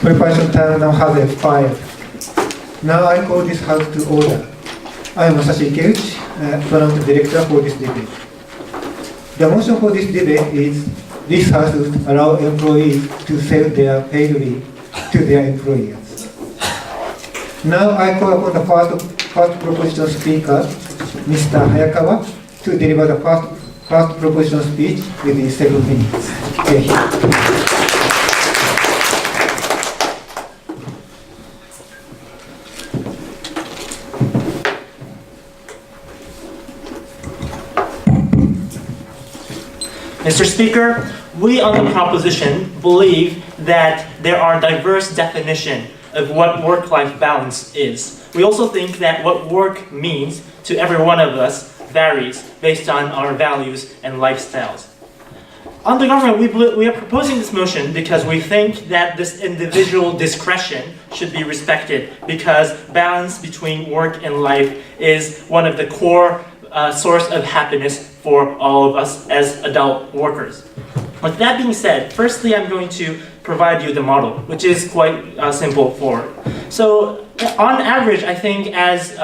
Preparation time now has expired. Now I call this house to order. I am Masashi Ikeuchi, Program Director for this debate. The motion for this debate is this house would allow employees to sell their paid leave to their employers. Now I call upon the first proposition speaker, Mr. Hayakawa, to deliver the first proposition speech within 7 minutes. Mr. Speaker, we on the proposition believe that there are diverse definitions of what work-life balance is. We also think that what work means to every one of us varies based on our values and lifestyles. On the government, we are proposing this motion because we think that this individual discretion should be respected because balance between work and life is one of the core source of happiness for all of us as adult workers. With that being said, firstly I'm going to provide you the model, which is quite simple for. So on average, I think as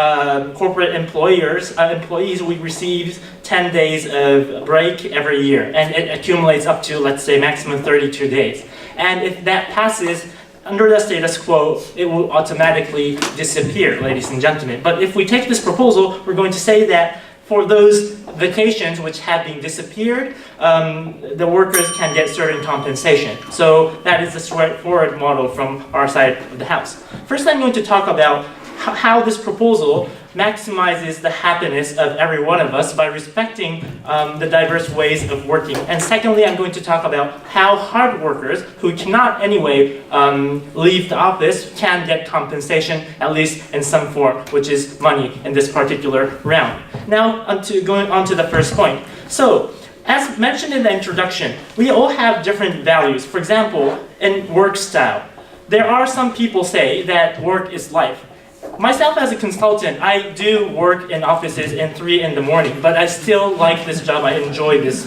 corporate employees, we receive 10 days of break every year, and it accumulates up to, let's say, maximum 32 days. And if that passes, under the status quo, it will automatically disappear, ladies and gentlemen. But if we take this proposal, we're going to say that for those vacations which have been disappeared, the workers can get certain compensation. So that is the straightforward model from our side of the house. First, I'm going to talk about how this proposal maximizes the happiness of every one of us by respecting the diverse ways of working. And secondly, I'm going to talk about how hard workers who cannot anyway leave the office can get compensation, at least in some form, which is money in this particular round. Now, going on to the first point. So, as mentioned in the introduction, we all have different values. For example, in work style, there are some people say that work is life. Myself as a consultant, I do work in offices in 3 in the morning, but I still like this job, I enjoy this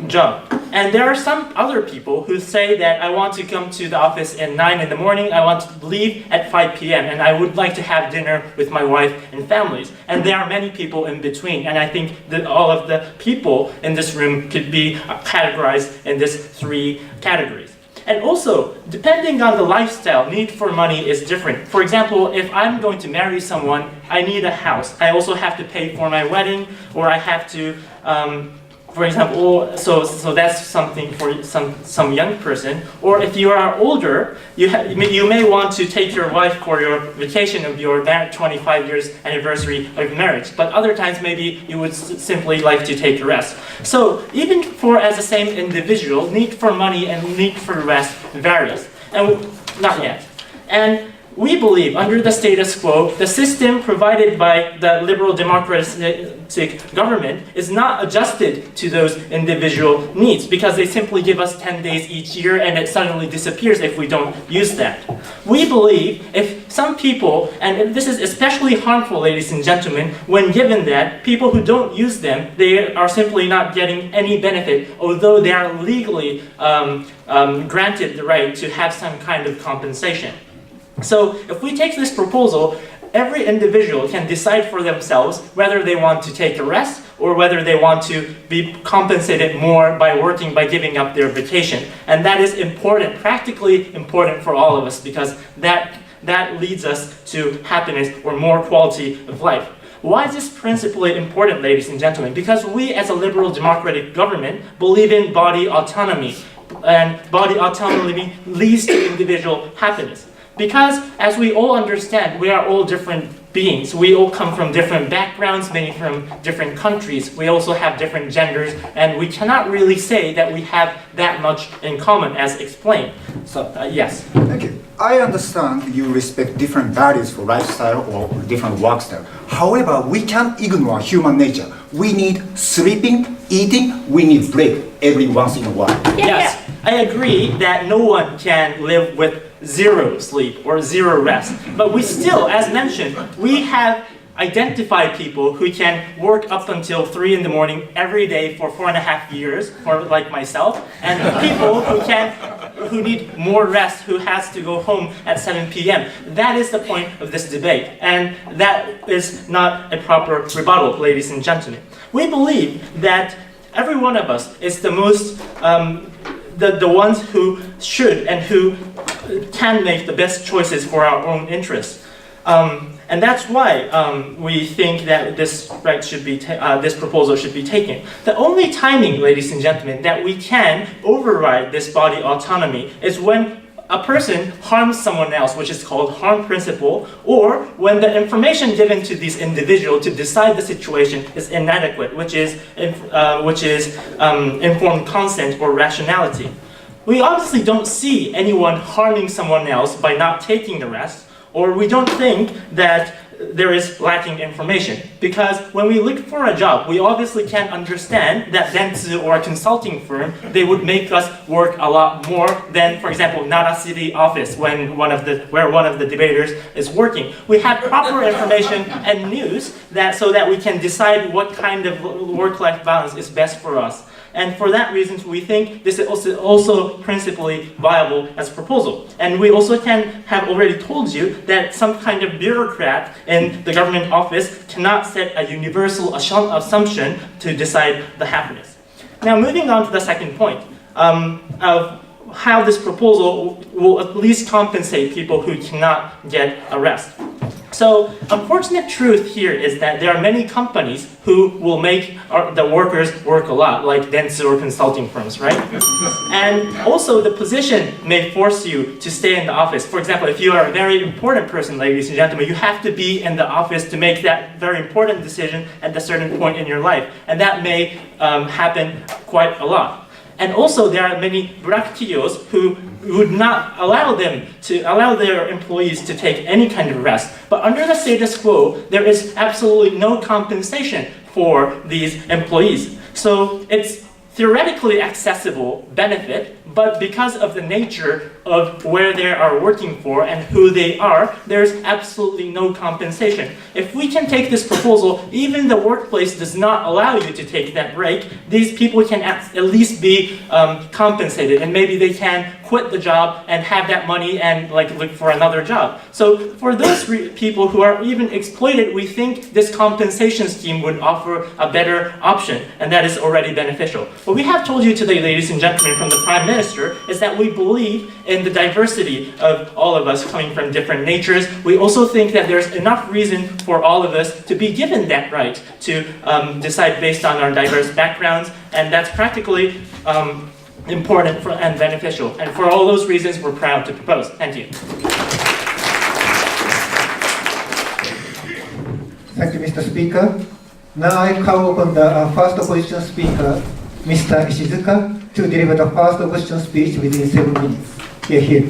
job. And there are some other people who say that I want to come to the office at 9 in the morning, I want to leave at 5 p.m. and I would like to have dinner with my wife and families. And there are many people in between, and I think that all of the people in this room could be categorized in these 3 categories. And also, depending on the lifestyle, need for money is different. For example, if I'm going to marry someone, I need a house. I also have to pay for my wedding, or I have to, for example, so that's something for some young person. Or if you are older, you may want to take your wife for your vacation of your 25 years anniversary of marriage. But other times, maybe you would simply like to take a rest. So even for as the same individual, need for money and need for rest varies. And not yet. And we believe, under the status quo, the system provided by the liberal democratic government is not adjusted to those individual needs because they simply give us 10 days each year and it suddenly disappears if we don't use that. We believe if some people, and this is especially harmful, ladies and gentlemen, when given that, people who don't use them, they are simply not getting any benefit, although they are legally granted the right to have some kind of compensation. So if we take this proposal, every individual can decide for themselves whether they want to take a rest or whether they want to be compensated more by working, by giving up their vacation. And that is important, practically important for all of us because that leads us to happiness or more quality of life. Why is this principally important, ladies and gentlemen? Because we as a liberal democratic government believe in body autonomy, and body autonomy leads to individual happiness. Because, as we all understand, we are all different beings. We all come from different backgrounds, many from different countries. We also have different genders, and we cannot really say that we have that much in common, as explained. So, yes. Thank you. I understand you respect different values for lifestyle or different work style. However, we can't ignore human nature. We need sleeping, eating, we need break every once in a while. Yes, I agree that no one can live with zero sleep or zero rest. But we still, as mentioned, we have identify people who can work up until 3 in the morning every day for 4.5 years, for like myself, and people who need more rest, who has to go home at 7 p.m. That is the point of this debate, and that is not a proper rebuttal, ladies and gentlemen. We believe that every one of us is the most, the ones who should and who can make the best choices for our own interests. And that's why we think that this this proposal should be taken. The only timing, ladies and gentlemen, that we can override this body autonomy is when a person harms someone else, which is called harm principle, or when the information given to these individuals to decide the situation is inadequate, which is informed consent or rationality. We obviously don't see anyone harming someone else by not taking the rest, or we don't think that there is lacking information. Because when we look for a job, we obviously can understand that Dentsu or a consulting firm, they would make us work a lot more than, for example, Nara City office where one of the debaters is working. We have proper information and news so that we can decide what kind of work-life balance is best for us. And for that reason, we think this is also principally viable as a proposal. And we also have already told you that some kind of bureaucrat in the government office cannot set a universal assumption to decide the happiness. Now, moving on to the second point of how this proposal will at least compensate people who cannot get a rest. So, unfortunate truth here is that there are many companies who will make the workers work a lot, like Dentsu or consulting firms, right? And also the position may force you to stay in the office. For example, if you are a very important person, ladies and gentlemen, you have to be in the office to make that very important decision at a certain point in your life. And that may happen quite a lot. And also there are many bureaucracies who would not allow their employees to take any kind of rest. But under the status quo, there is absolutely no compensation for these employees. So it's theoretically accessible benefit, but because of the nature of where they are working for and who they are, there's absolutely no compensation. If we can take this proposal, even the workplace does not allow you to take that break, these people can at least be compensated, and maybe they can quit the job and have that money and look for another job. So for those people who are even exploited, we think this compensation scheme would offer a better option, and that is already beneficial. What we have told you today, ladies and gentlemen, from the Prime Minister, is that we believe in the diversity of all of us coming from different natures. We also think that there's enough reason for all of us to be given that right to decide based on our diverse backgrounds, and that's practically important and beneficial. And for all those reasons, we're proud to propose. Thank you. Thank you, Mr. Speaker. Now I call upon the first opposition speaker, Mr. Ishizuka, to deliver the first opposition speech within 7 minutes. Here.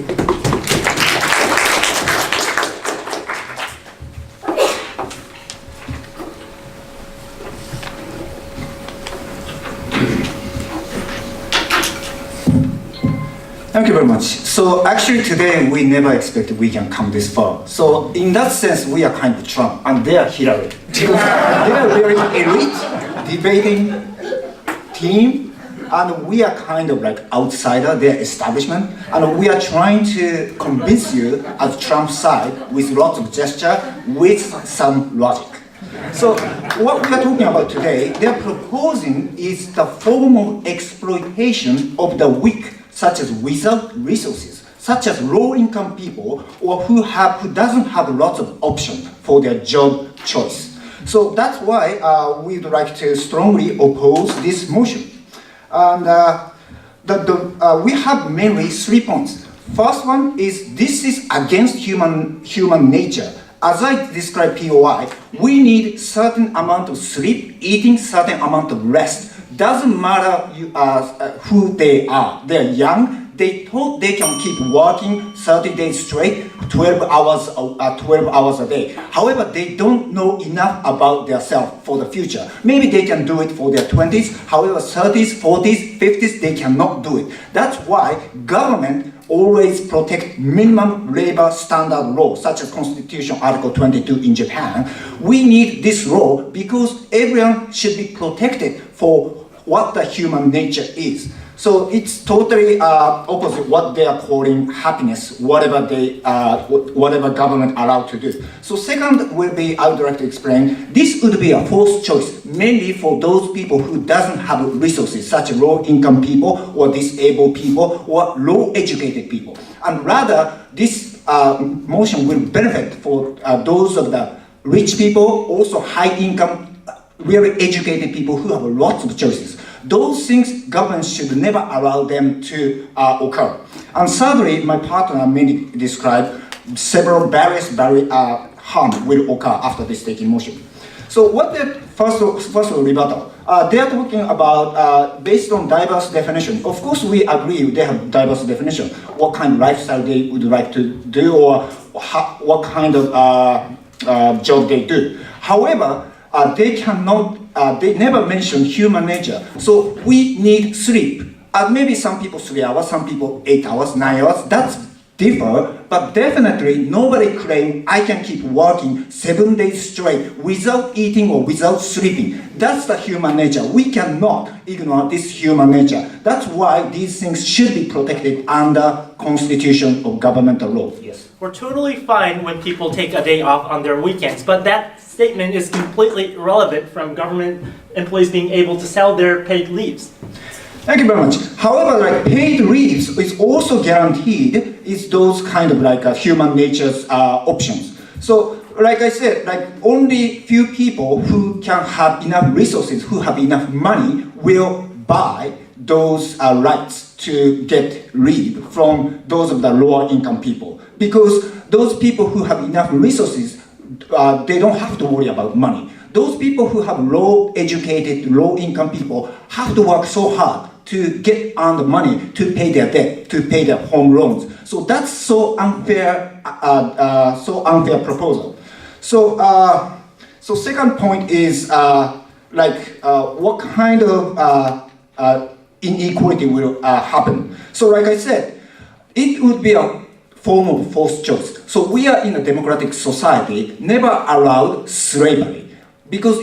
Thank you very much. So actually today we never expected we can come this far. So in that sense we are kind of Trump and they are Hillary. They are very elite debating team, and we are kind of like outsider, their establishment, and we are trying to convince you as Trump's side with lots of gesture, with some logic. So what we are talking about today, they are proposing is the form of exploitation of the weak, such as without resources, such as low-income people or who doesn't have lots of options for their job choice. So that's why we'd like to strongly oppose this motion. And we have mainly 3 points. First one is this is against human nature. As I described POI, we need certain amount of sleep, eating certain amount of rest. Doesn't matter who they are. They're young. They thought they can keep working 30 days straight, 12 hours a day. However, they don't know enough about themselves for the future. Maybe they can do it for their 20s. However, 30s, 40s, 50s, they cannot do it. That's why government always protect minimum labor standard law, such as Constitution Article 22 in Japan. We need this law because everyone should be protected for what the human nature is. So it's totally opposite what they are calling happiness, whatever government allowed to do. So second will be, I would like to explain, this would be a fourth choice, mainly for those people who doesn't have resources, such as low income people or disabled people or low educated people. And rather, this motion will benefit for those of the rich people, also high income, really educated people who have lots of choices. Those things government should never allow them to occur. And thirdly, my partner mainly described several various harm will occur after this taking motion. So what the first rebuttal? They are talking about based on diverse definition. Of course, we agree they have diverse definition. What kind of lifestyle they would like to do, or what kind of job they do. However, they cannot. They never mention human nature. So we need sleep. Maybe some people 3 hours, some people 8 hours, 9 hours. That's differ, but definitely nobody claim I can keep working 7 days straight without eating or without sleeping. That's the human nature. We cannot ignore this human nature. That's why these things should be protected under Constitution of governmental law. Yes. We're totally fine when people take a day off on their weekends, but that statement is completely irrelevant from government employees being able to sell their paid leaves. Thank you very much. However, like paid leaves is also guaranteed is those kind of like human nature's options. So like I said, like only few people who can have enough resources, who have enough money will buy those rights to get leave from those of the lower income people. Because those people who have enough resources, they don't have to worry about money. Those people who have low educated, low income people have to work so hard to get on the money to pay their debt, to pay their home loans. So that's so unfair proposal. So second point is what kind of inequality will happen. So like I said, it would be a form of forced choice. So we are in a democratic society, never allowed slavery. Because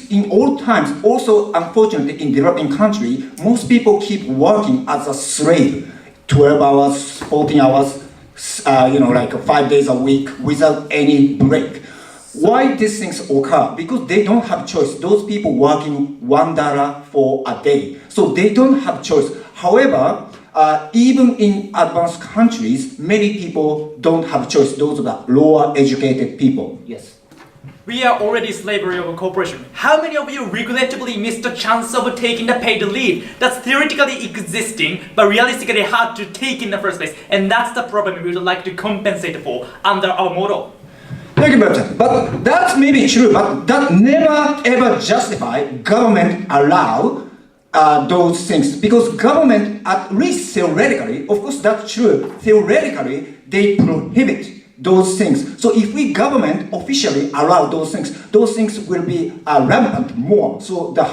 in old times, also unfortunately in developing country, most people keep working as a slave, 12 hours, 14 hours, like 5 days a week without any break. Why these things occur? Because they don't have choice. Those people working $1 for a day. So they don't have choice. However, even in advanced countries, many people don't have choice. Those are the lower educated people. Yes. We are already slavery of a corporation. How many of you regrettably missed the chance of taking the paid leave that's theoretically existing but realistically hard to take in the first place? And that's the problem we would like to compensate for under our model. Thank you, Bertrand. But that may be true, but that never ever justify government allow those things. Because government, at least theoretically, of course that's true, theoretically they prohibit those things. So if we government officially allow those things will be rampant more. So the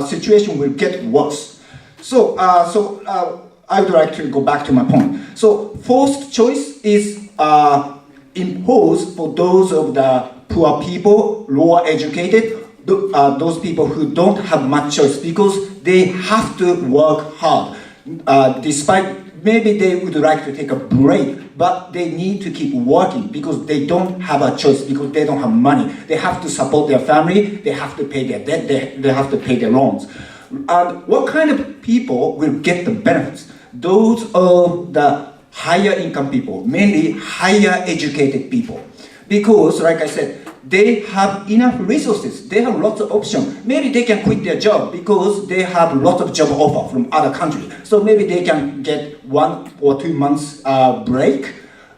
situation will get worse. So I would like to go back to my point. So forced choice is imposed for those of the poor people, lower educated, those people who don't have much choice because they have to work hard. Despite maybe they would like to take a break, but they need to keep working because they don't have a choice, because they don't have money. They have to support their family, they have to pay their debt, they have to pay their loans. And what kind of people will get the benefits? Those of the higher income people, mainly higher educated people. Because, like I said, they have enough resources, they have lots of options. Maybe they can quit their job because they have lots of job offer from other countries. So maybe they can get 1 or 2 months break,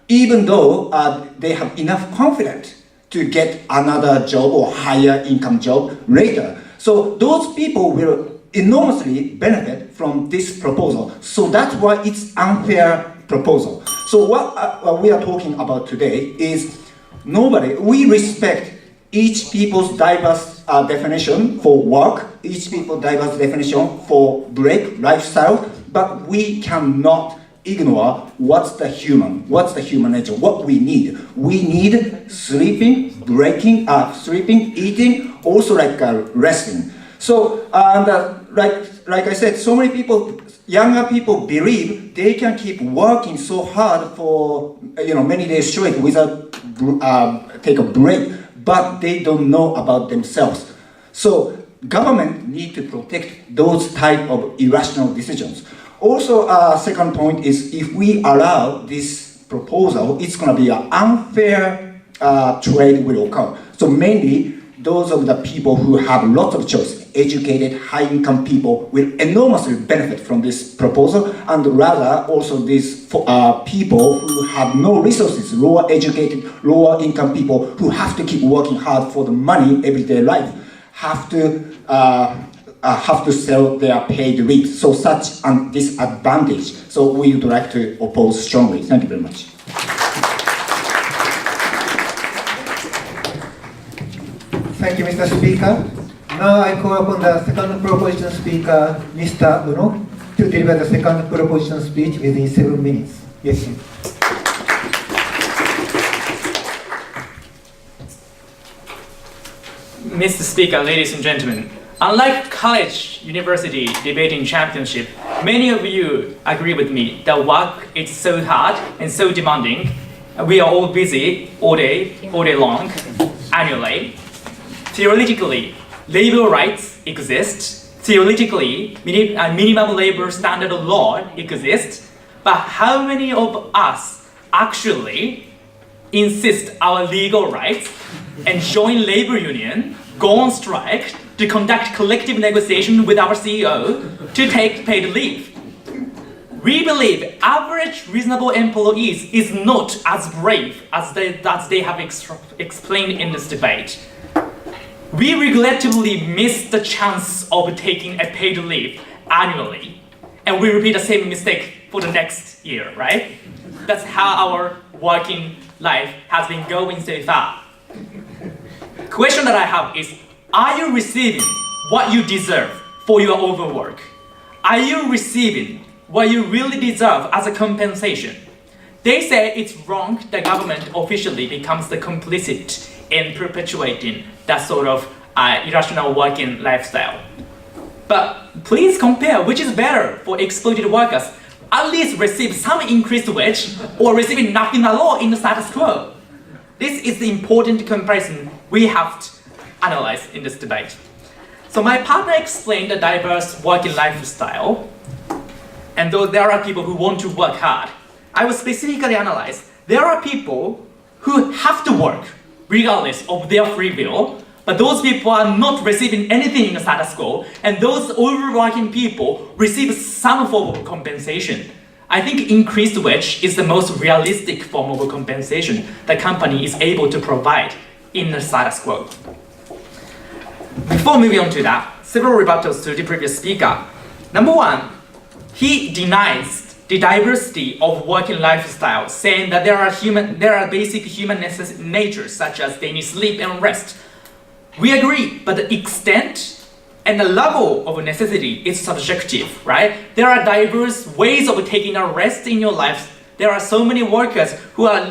even though they have enough confidence to get another job or higher income job later. So those people will enormously benefit from this proposal. So that's why it's unfair proposal. So what we are talking about today is we respect each people's diverse definition for work, each people's diverse definition for break, lifestyle, but we cannot ignore what's the human nature, what we need. We need sleeping, sleeping, eating, also like resting. So, like I said, so many people, younger people believe they can keep working so hard for many days straight without take a break, but they don't know about themselves. So government need to protect those type of irrational decisions. Also, second point is if we allow this proposal, it's going to be an unfair trade will occur. So mainly those of the people who have lots of choice, educated, high-income people will enormously benefit from this proposal, and rather also these people who have no resources, lower educated, lower income people who have to keep working hard for the money everyday life, have to sell their paid leave. So such a disadvantage. So we would like to oppose strongly. Thank you very much. Thank you, Mr. Speaker. Now I call upon the second proposition speaker, Mr. Uno, to deliver the second proposition speech within 7 minutes. Yes, sir. Mr. Speaker, ladies and gentlemen, unlike college, university debating championship, many of you agree with me that work is so hard and so demanding. We are all busy all day long, annually. Theoretically, labor rights exist. Theoretically, minimum labor standard law exists. But how many of us actually insist our legal rights and join labor union, go on strike, to conduct collective negotiation with our CEO to take paid leave? We believe average reasonable employees is not as brave as they have explained in this debate. We regrettably miss the chance of taking a paid leave annually, and we repeat the same mistake for the next year, right? That's how our working life has been going so far. Question that I have is, are you receiving what you deserve for your overwork? Are you receiving what you really deserve as a compensation? They say it's wrong that government officially becomes the complicit in perpetuating that sort of irrational working lifestyle. But please compare which is better for exploited workers. At least receive some increased wage or receiving nothing at all in the status quo. This is the important comparison we have to analyze in this debate. So my partner explained the diverse working lifestyle, and though there are people who want to work hard, I will specifically analyze there are people who have to work regardless of their free will, but those people are not receiving anything in the status quo, and those overworking people receive some form of compensation. I think increased wage is the most realistic form of compensation the company is able to provide in the status quo. Before moving on to that, several rebuttals to the previous speaker. Number one, he denies the diversity of working lifestyle, saying that there are basic human natures such as they need sleep and rest. We agree, but the extent and the level of necessity is subjective, right? There are diverse ways of taking a rest in your life. There are so many workers who are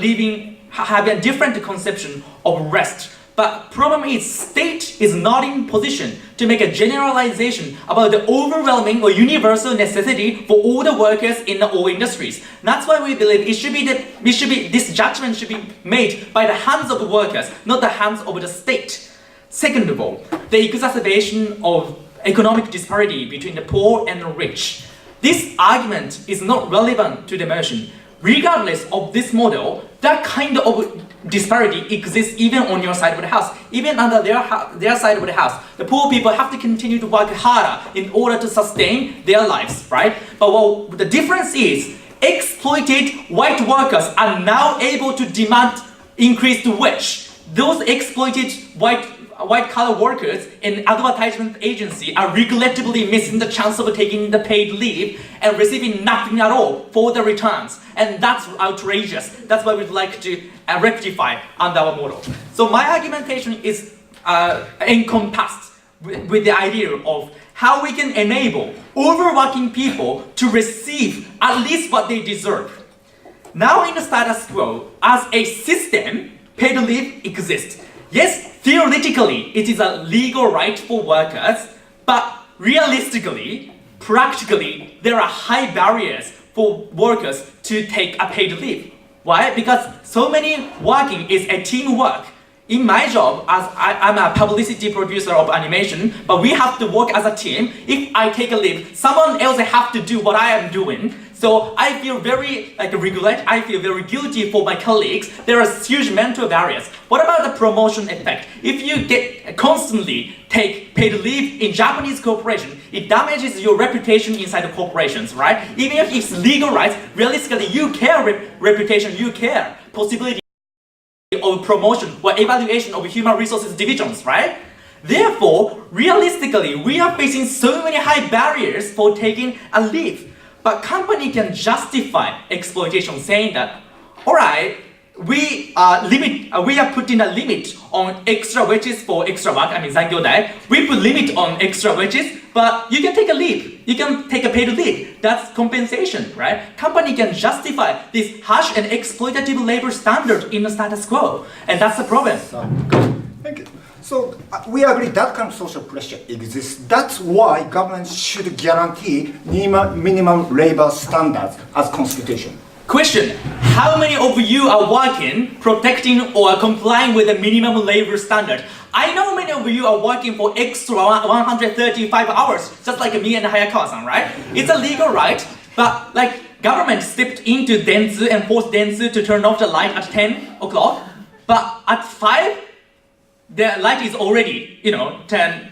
have a different conception of rest. But problem is, state is not in position to make a generalization about the overwhelming or universal necessity for all the workers in all industries. That's why we believe this judgment should be made by the hands of the workers, not the hands of the state. Second of all, the exacerbation of economic disparity between the poor and the rich. This argument is not relevant to the motion. Regardless of this model, that kind of disparity exists even on your side of the house. Even under their side of the house, the poor people have to continue to work harder in order to sustain their lives, right? But the difference is, exploited white workers are now able to demand increased wage. Those exploited white-collar workers in advertisement agency are regrettably missing the chance of taking the paid leave and receiving nothing at all for the returns. And that's outrageous. That's why we'd like to rectify under our model. So my argumentation is encompassed with the idea of how we can enable overworking people to receive at least what they deserve. Now in the status quo, as a system, paid leave exists. Yes, theoretically, it is a legal right for workers, but realistically, practically, there are high barriers for workers to take a paid leave. Why? Because so many working is a teamwork. In my job, as I'm a publicity producer of animation, but we have to work as a team. If I take a leave, someone else have to do what I am doing. So I feel very regret, I feel very guilty for my colleagues. There are huge mental barriers. What about the promotion effect? If you get constantly take paid leave in Japanese corporation, it damages your reputation inside the corporations, right? Even if it's legal rights, realistically you care reputation, you care possibility of promotion or evaluation of human resources divisions, right? Therefore, realistically, we are facing so many high barriers for taking a leave. But company can justify exploitation, saying that, all right, we are putting a limit on extra wages for extra work. I mean, zangyodai. We put limit on extra wages, but you can take a leave. You can take a paid leave. That's compensation, right? Company can justify this harsh and exploitative labor standard in the status quo, and that's the problem. Thank you. So we agree that kind of social pressure exists. That's why government should guarantee minimum labor standards as constitution. Question: how many of you are working, protecting, or complying with the minimum labor standard? I know many of you are working for extra 135 hours, just like me and Hayakawa-san, right? It's a legal right, but government stepped into Dentsu and forced Dentsu to turn off the light at 10 o'clock, but at 5, the light is already, turn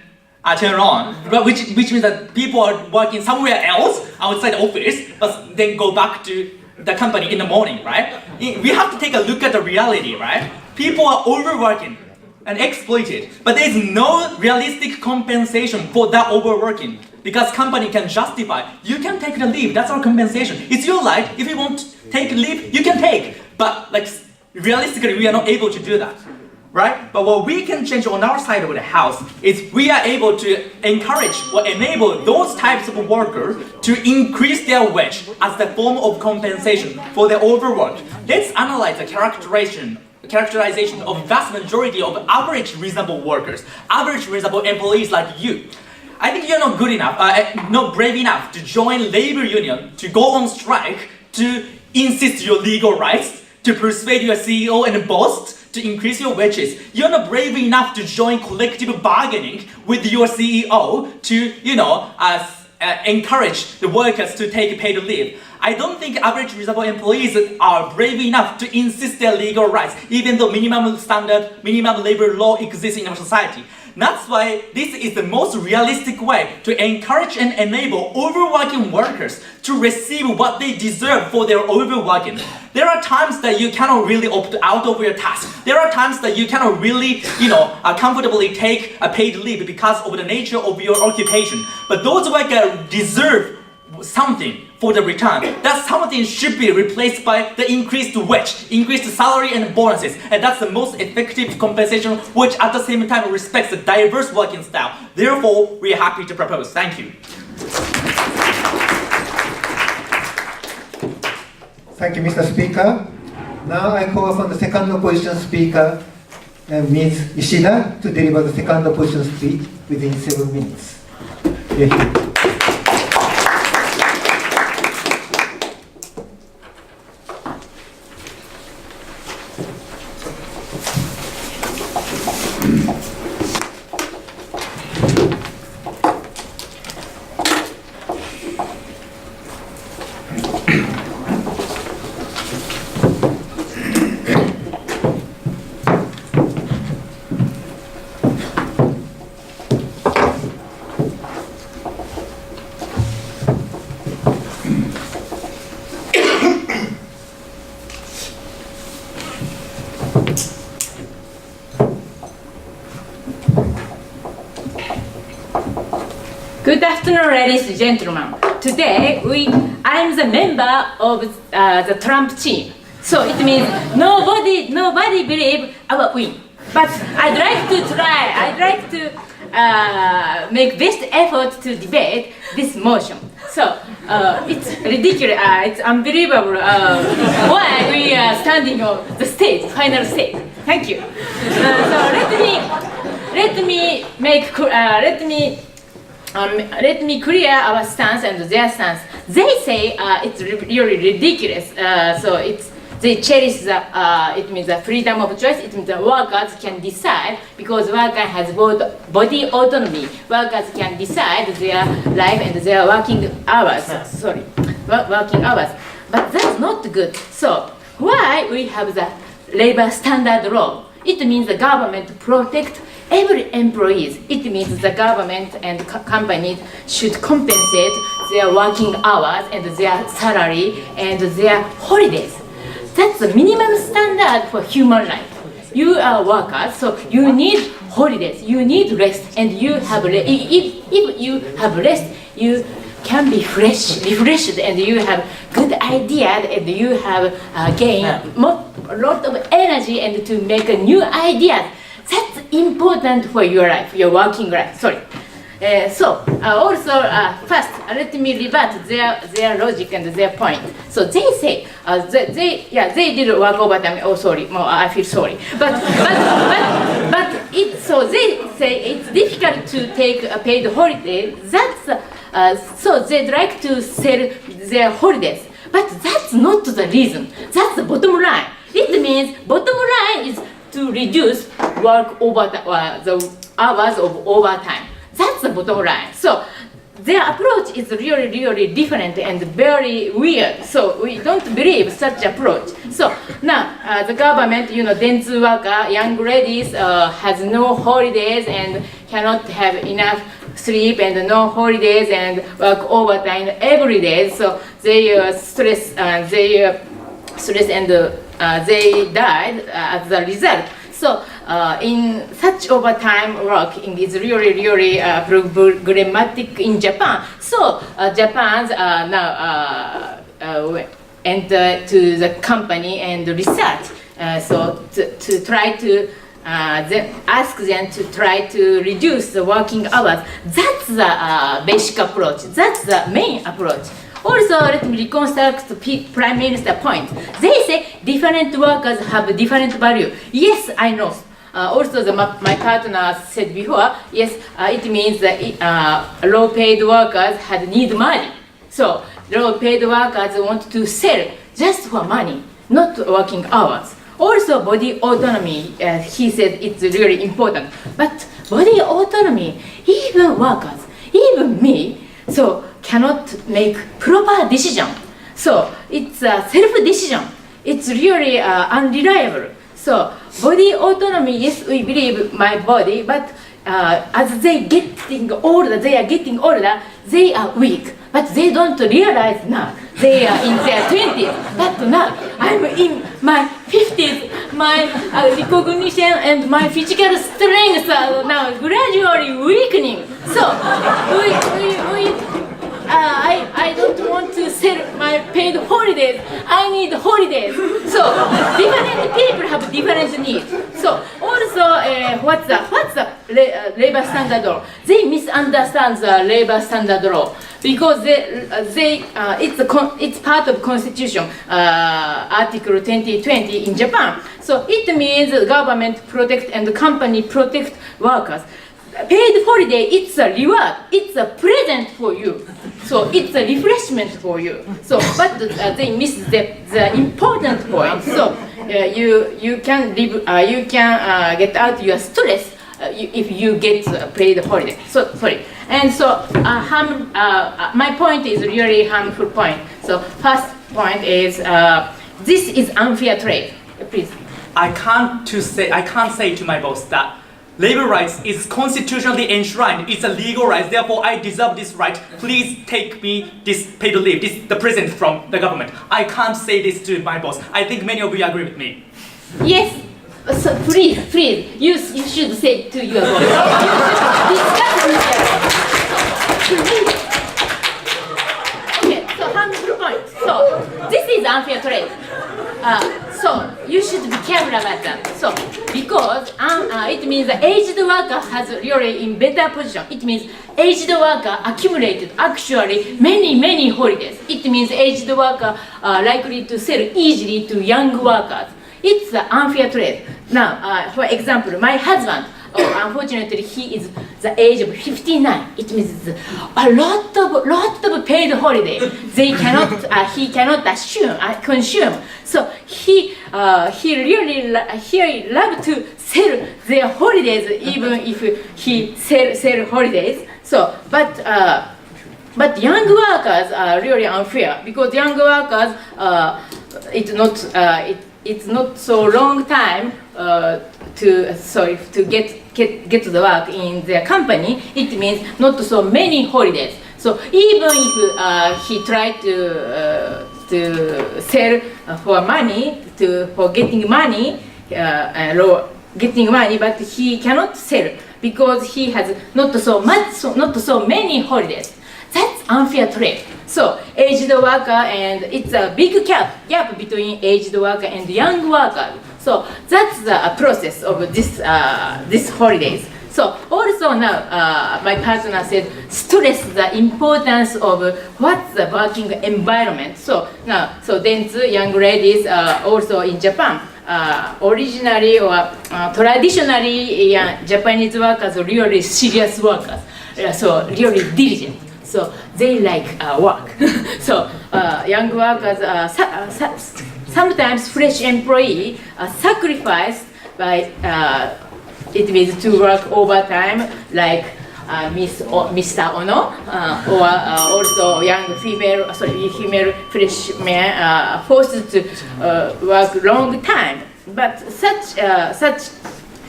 on, which means that people are working somewhere else outside the office, but then go back to the company in the morning, right? We have to take a look at the reality, right? People are overworking and exploited, but there is no realistic compensation for that overworking because company can justify, you can take the leave, that's our compensation. It's your right, if you want to take leave, you can take, but realistically, we are not able to do that. Right? But what we can change on our side of the house is we are able to encourage or enable those types of workers to increase their wage as the form of compensation for their overwork. Let's analyze the characterization of vast majority of average reasonable workers, average reasonable employees like you. I think you're not good enough, not brave enough to join labor union, to go on strike, to insist your legal rights, to persuade your CEO and boss to increase your wages. You're not brave enough to join collective bargaining with your CEO to, encourage the workers to take paid leave. I don't think average reasonable employees are brave enough to insist their legal rights, even though minimum labor law exists in our society. That's why this is the most realistic way to encourage and enable overworking workers to receive what they deserve for their overworking. There are times that you cannot really opt out of your task. There are times that you cannot really, comfortably take a paid leave because of the nature of your occupation. But those workers deserve something for the return. That something should be replaced by the increased wage, increased salary and bonuses. And that's the most effective compensation, which at the same time respects the diverse working style. Therefore, we are happy to propose. Thank you. Thank you, Mr. Speaker. Now I call upon the second opposition speaker, Ms. Ishida, to deliver the second opposition speech within 7 minutes. Good afternoon, ladies and gentlemen. Today, I'm the member of the Trump team. So it means nobody believe our win. But I'd like to try. I'd like to make best effort to debate this motion. So it's ridiculous. It's unbelievable why we are standing on the stage, final stage. Thank you. So let me clear our stance and their stance. They say it's really ridiculous. They cherish it means the freedom of choice. It means the workers can decide because worker has body autonomy. Workers can decide their life and their working hours. Working hours. But that's not good. So why we have the labor standard law? It means the government protect every employees. It means the government and companies should compensate their working hours and their salary and their holidays. That's the minimum standard for human life. You are workers, so you need holidays, you need rest, and you have if you have rest, you can be refreshed, and you have good ideas, and you have gain a lot of energy, and to make a new ideas. That's important for your life, your working life. Sorry. First, let me rebut their logic and their point. So they say they did work overtime. Oh, sorry, I feel sorry. But they say it's difficult to take a paid holiday. So they'd like to sell their holidays. But that's not the reason. That's the bottom line. It means bottom line is to reduce the hours of overtime. That's the bottom line. So their approach is really different and very weird. So we don't believe such approach. So now the government, dentsu worker, young ladies has no holidays and cannot have enough sleep and no holidays and work overtime every day. So they stress and they died as a result. So in such overtime working is really problematic in Japan. So Japan's now enter to the company and research. So to try to ask them to try to reduce the working hours. That's the basic approach. That's the main approach. Also, let me reconstruct the Prime Minister's point. They say different workers have different value. Yes, I know. Also, my partner said before, yes, it means that low-paid workers need money. So, low-paid workers want to sell just for money, not working hours. Also, body autonomy, he said it's really important. But body autonomy, even workers, even me, so cannot make proper decision. So it's a self-decision. It's really unreliable. So body autonomy, yes, we believe my body, but as they are getting older, they are weak. But they don't realize now. They are in their 20s. But now I'm in my 50s. My recognition and my physical strength are now gradually weakening. So I don't want to sell my paid holidays. I need holidays. So different people have different needs. So also, what's the labor standard law? They misunderstand the labor standard law because it's part of Constitution, Article 2020 in Japan. So it means the government protect and the company protect workers. Paid holiday, it's a reward, it's a present for you. So it's a refreshment for you. So, but they miss the important point. So you can get out your stress if you get paid holiday. So sorry. And so my point is really harmful point. So first point is this is unfair trade. Please. I can't say to my boss that labor rights is constitutionally enshrined. It's a legal right. Therefore, I deserve this right. Please take me this paid leave, the present from the government. I can't say this to my boss. I think many of you agree with me. Yes. So please, you should say to your boss. Discuss with them. Okay. So harmful point. So this is unfair trade. So you should be careful. careful about that. So because it means the aged worker has really in better position. It means aged worker accumulated actually many holidays. It means aged worker are likely to sell easily to young workers. It's an unfair trade. Now, for example, my husband, unfortunately, he is the age of 59. It means a lot of paid holiday. He cannot consume. So he really love to sell their holidays, even if he sell holidays. So, but young workers are really unfair because young workers it's not so long time to get to the work in their company. It means not so many holidays. So even if he tried to sell for money for getting money, but he cannot sell because he has not so many holidays. That's unfair trade. So aged worker, and it's a big gap between aged worker and young worker. So that's the process of this holidays. So also now my partner said stress the importance of what's the working environment. So now Dentsu young ladies also in Japan. Originally or traditionally, Japanese workers are really serious workers, so really diligent. So they like work. So young workers, sometimes fresh employee sacrificed by it means to work overtime, like Mr. Ono, or also young female freshman forced to work long time. But such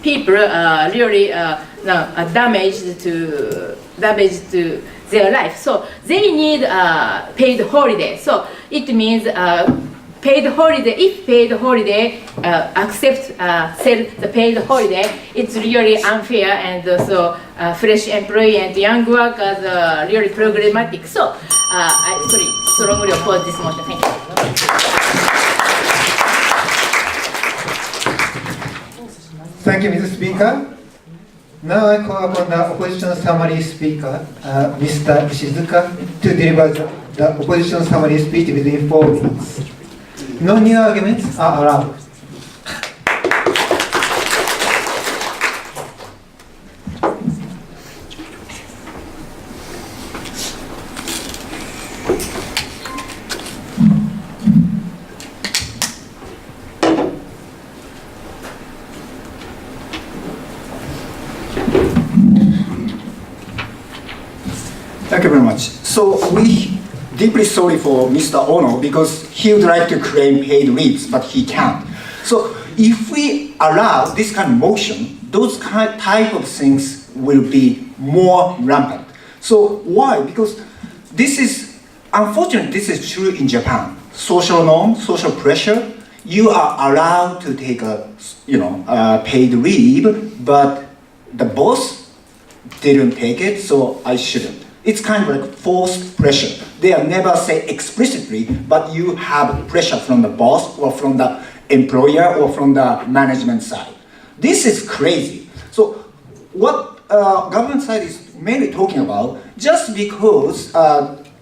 people really damaged to their life. So they need paid holiday. So it means paid holiday. If paid holiday sell the paid holiday, it's really unfair, and so fresh employee and young workers are really problematic. So I strongly oppose this motion. Thank you. Thank you, Mr. Speaker. Now I call upon the opposition summary speaker, Mr. Ishizuka, to deliver the opposition summary speech within 4 minutes. No new arguments are allowed. Thank you very much. So we deeply sorry for Mr. Ono because he would like to claim paid leaves, but he can't. So if we allow this kind of motion, those type of things will be more rampant. So why? Because this is, unfortunately, this is true in Japan. Social norm, social pressure, you are allowed to take a paid leave, but the boss didn't take it, so I shouldn't. It's kind of like forced pressure. They are never say explicitly, but you have pressure from the boss or from the employer or from the management side. This is crazy. So what government side is mainly talking about, just because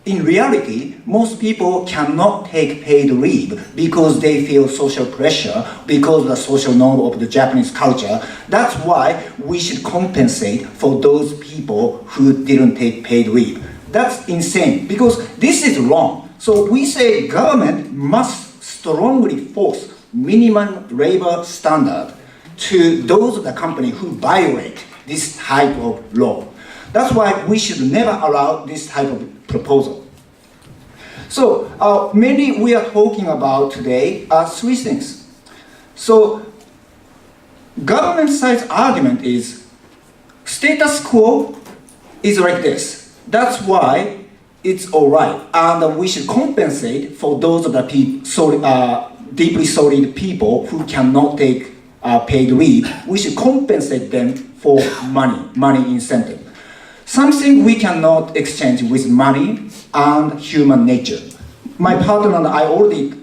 in reality, most people cannot take paid leave because they feel social pressure, because of the social norm of the Japanese culture. That's why we should compensate for those people who didn't take paid leave. That's insane, because this is wrong. So we say government must strongly force minimum labor standard to those of the company who violate this type of law. That's why we should never allow this type of proposal. So mainly we are talking about today three things. So government side's argument is status quo is like this. That's why it's all right, and we should compensate for those of the deeply solid people who cannot take paid leave. We should compensate them for money incentive. Something we cannot exchange with money and human nature. My partner and I already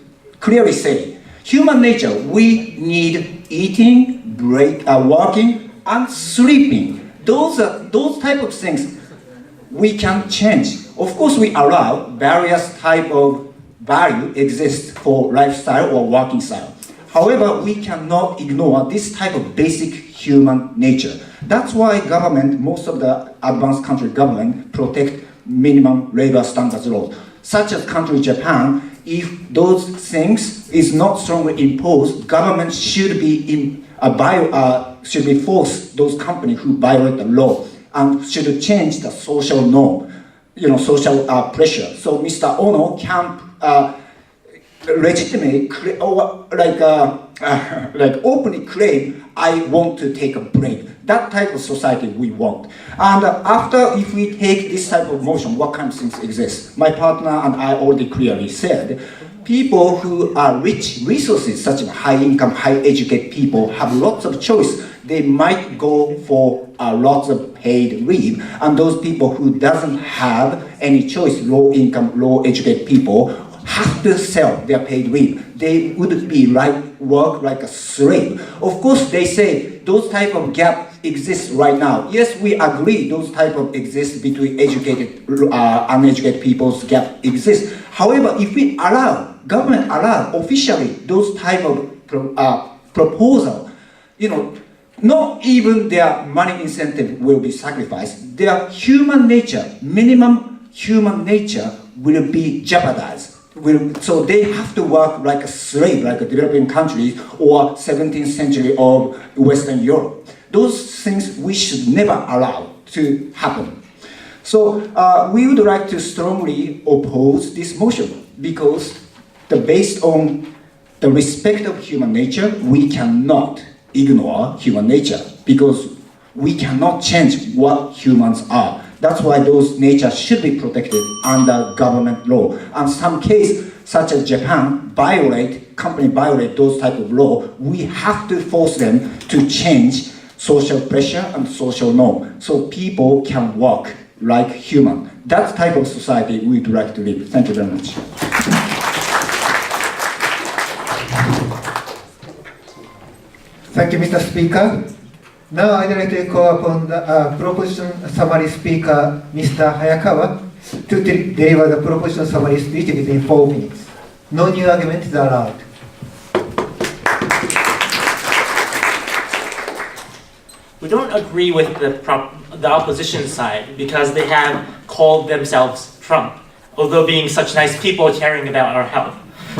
clearly say, human nature, we need eating, working, and sleeping. Those type of things we can change. Of course, we allow various type of value exist for lifestyle or working style. However, we cannot ignore this type of basic human nature. That's why government, most of the advanced country government, protect minimum labor standards laws. Such as country Japan, if those things is not strongly imposed, government should be force those companies who violate the law and should change the social norm, social pressure. So Mr. Ono can legitimately openly claim, I want to take a break. That type of society we want. And if we take this type of motion, what kind of things exist? My partner and I already clearly said, people who are rich resources, such as high income, high educated people, have lots of choice. They might go for lots of paid leave, and those people who doesn't have any choice, low income, low educated people, have to sell their paid leave. They would be work like a slave. Of course, they say those type of gap exists right now. Yes, we agree those type of exist between educated, uneducated people's gap exists. However, if we government allow officially those type of proposal, not even their money incentive will be sacrificed. Their human nature, minimum human nature, will be jeopardized. So they have to work like a slave, like a developing countries or 17th century of Western Europe. Those things we should never allow to happen. So we would like to strongly oppose this motion because based on the respect of human nature, we cannot ignore human nature because we cannot change what humans are. That's why those natures should be protected under government law. And some case, such as Japan, company violate those type of law, we have to force them to change social pressure and social norm so people can work like human. That type of society we'd like to live. Thank you very much. Thank you, Mr. Speaker. Now I'd like to call upon the proposition summary speaker, Mr. Hayakawa, to deliver the proposition summary speech within 4 minutes. No new argument is allowed. We don't agree with the opposition side because they have called themselves Trump, although being such nice people caring about our health.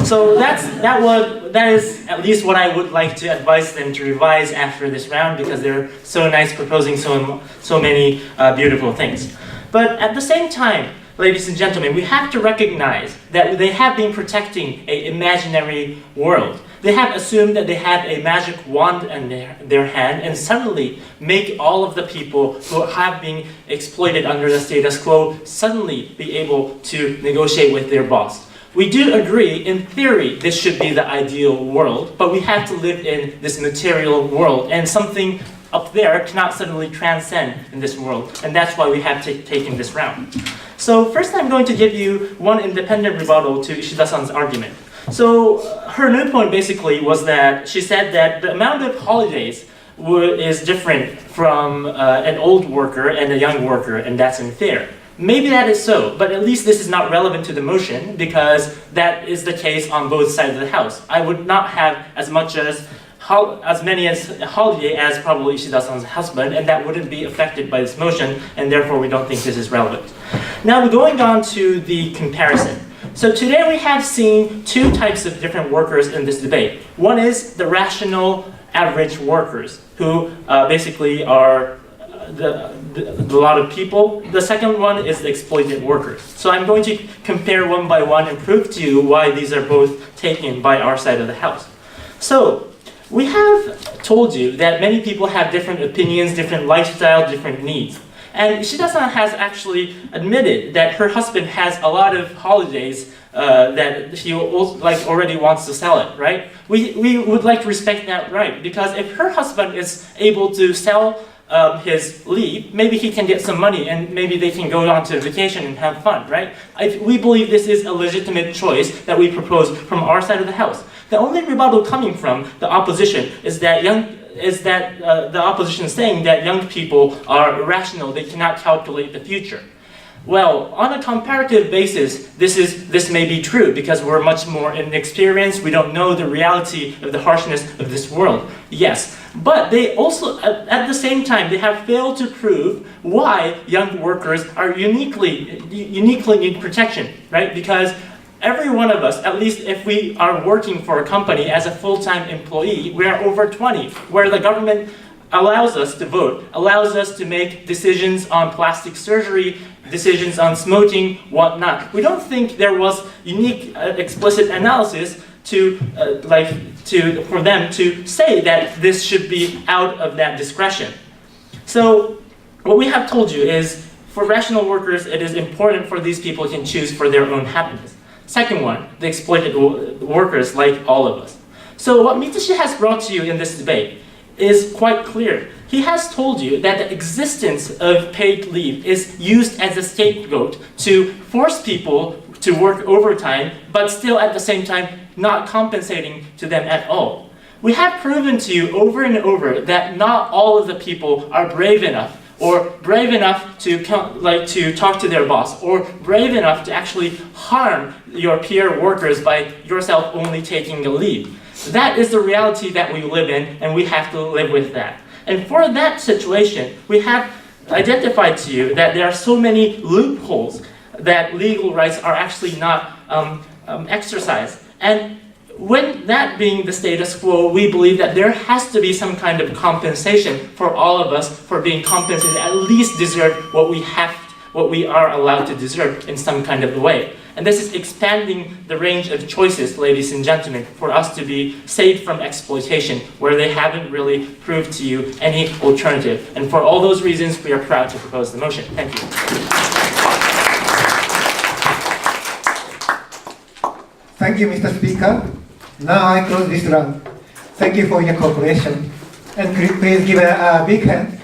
So that is at least what I would like to advise them to revise after this round because they're so nice proposing so many beautiful things. But at the same time, ladies and gentlemen, we have to recognize that they have been protecting an imaginary world. They have assumed that they have a magic wand in their hand and suddenly make all of the people who have been exploited under the status quo suddenly be able to negotiate with their boss. We do agree, in theory, this should be the ideal world, but we have to live in this material world, and something up there cannot suddenly transcend in this world, and that's why we have taken this round. So first I'm going to give you one independent rebuttal to Ishida-san's argument. So her new point basically was that she said that the amount of holidays is different from an old worker and a young worker, and that's unfair. Maybe that is so, but at least this is not relevant to the motion because that is the case on both sides of the house. I would not have as many as holiday as probably Ishida-san's husband, and that wouldn't be affected by this motion, and therefore we don't think this is relevant. Now going on to the comparison. So today we have seen two types of different workers in this debate. One is the rational average workers, who basically are a lot of people. The second one is the exploited workers. So I'm going to compare one by one and prove to you why these are both taken by our side of the house. So we have told you that many people have different opinions, different lifestyle, different needs. And Ishida-san has actually admitted that her husband has a lot of holidays that he already wants to sell it, right? We would like to respect that right, because if her husband is able to sell his leave, maybe he can get some money and maybe they can go on to vacation and have fun, right? We believe this is a legitimate choice that we propose from our side of the house. The only rebuttal coming from the opposition is that the opposition is saying that young people are irrational, they cannot calculate the future. Well, on a comparative basis, this may be true because we're much more inexperienced, we don't know the reality of the harshness of this world. Yes, but they also, at the same time, they have failed to prove why young workers are uniquely need protection, right? Because every one of us, at least if we are working for a company as a full-time employee, we are over 20, where the government allows us to vote, allows us to make decisions on plastic surgery, decisions on smoking, whatnot. We don't think there was unique, explicit analysis for them to say that this should be out of that discretion. So what we have told you is, for rational workers, it is important for these people to choose for their own happiness. Second one, the exploited workers like all of us. So what Mitsushi has brought to you in this debate is quite clear. He has told you that the existence of paid leave is used as a scapegoat to force people to work overtime, but still at the same time not compensating to them at all. We have proven to you over and over that not all of the people are brave enough, or brave enough to talk to their boss, or brave enough to actually harm your peer workers by yourself only taking a leave. That is the reality that we live in, and we have to live with that. And for that situation, we have identified to you that there are so many loopholes that legal rights are actually not exercised. And when that being the status quo, we believe that there has to be some kind of compensation for all of us for being compensated, at least deserve what we are allowed to deserve in some kind of way. And this is expanding the range of choices, ladies and gentlemen, for us to be saved from exploitation, where they haven't really proved to you any alternative. And for all those reasons, we are proud to propose the motion. Thank you. Thank you, Mr. Speaker. Now I close this round. Thank you for your cooperation. And please give a big hand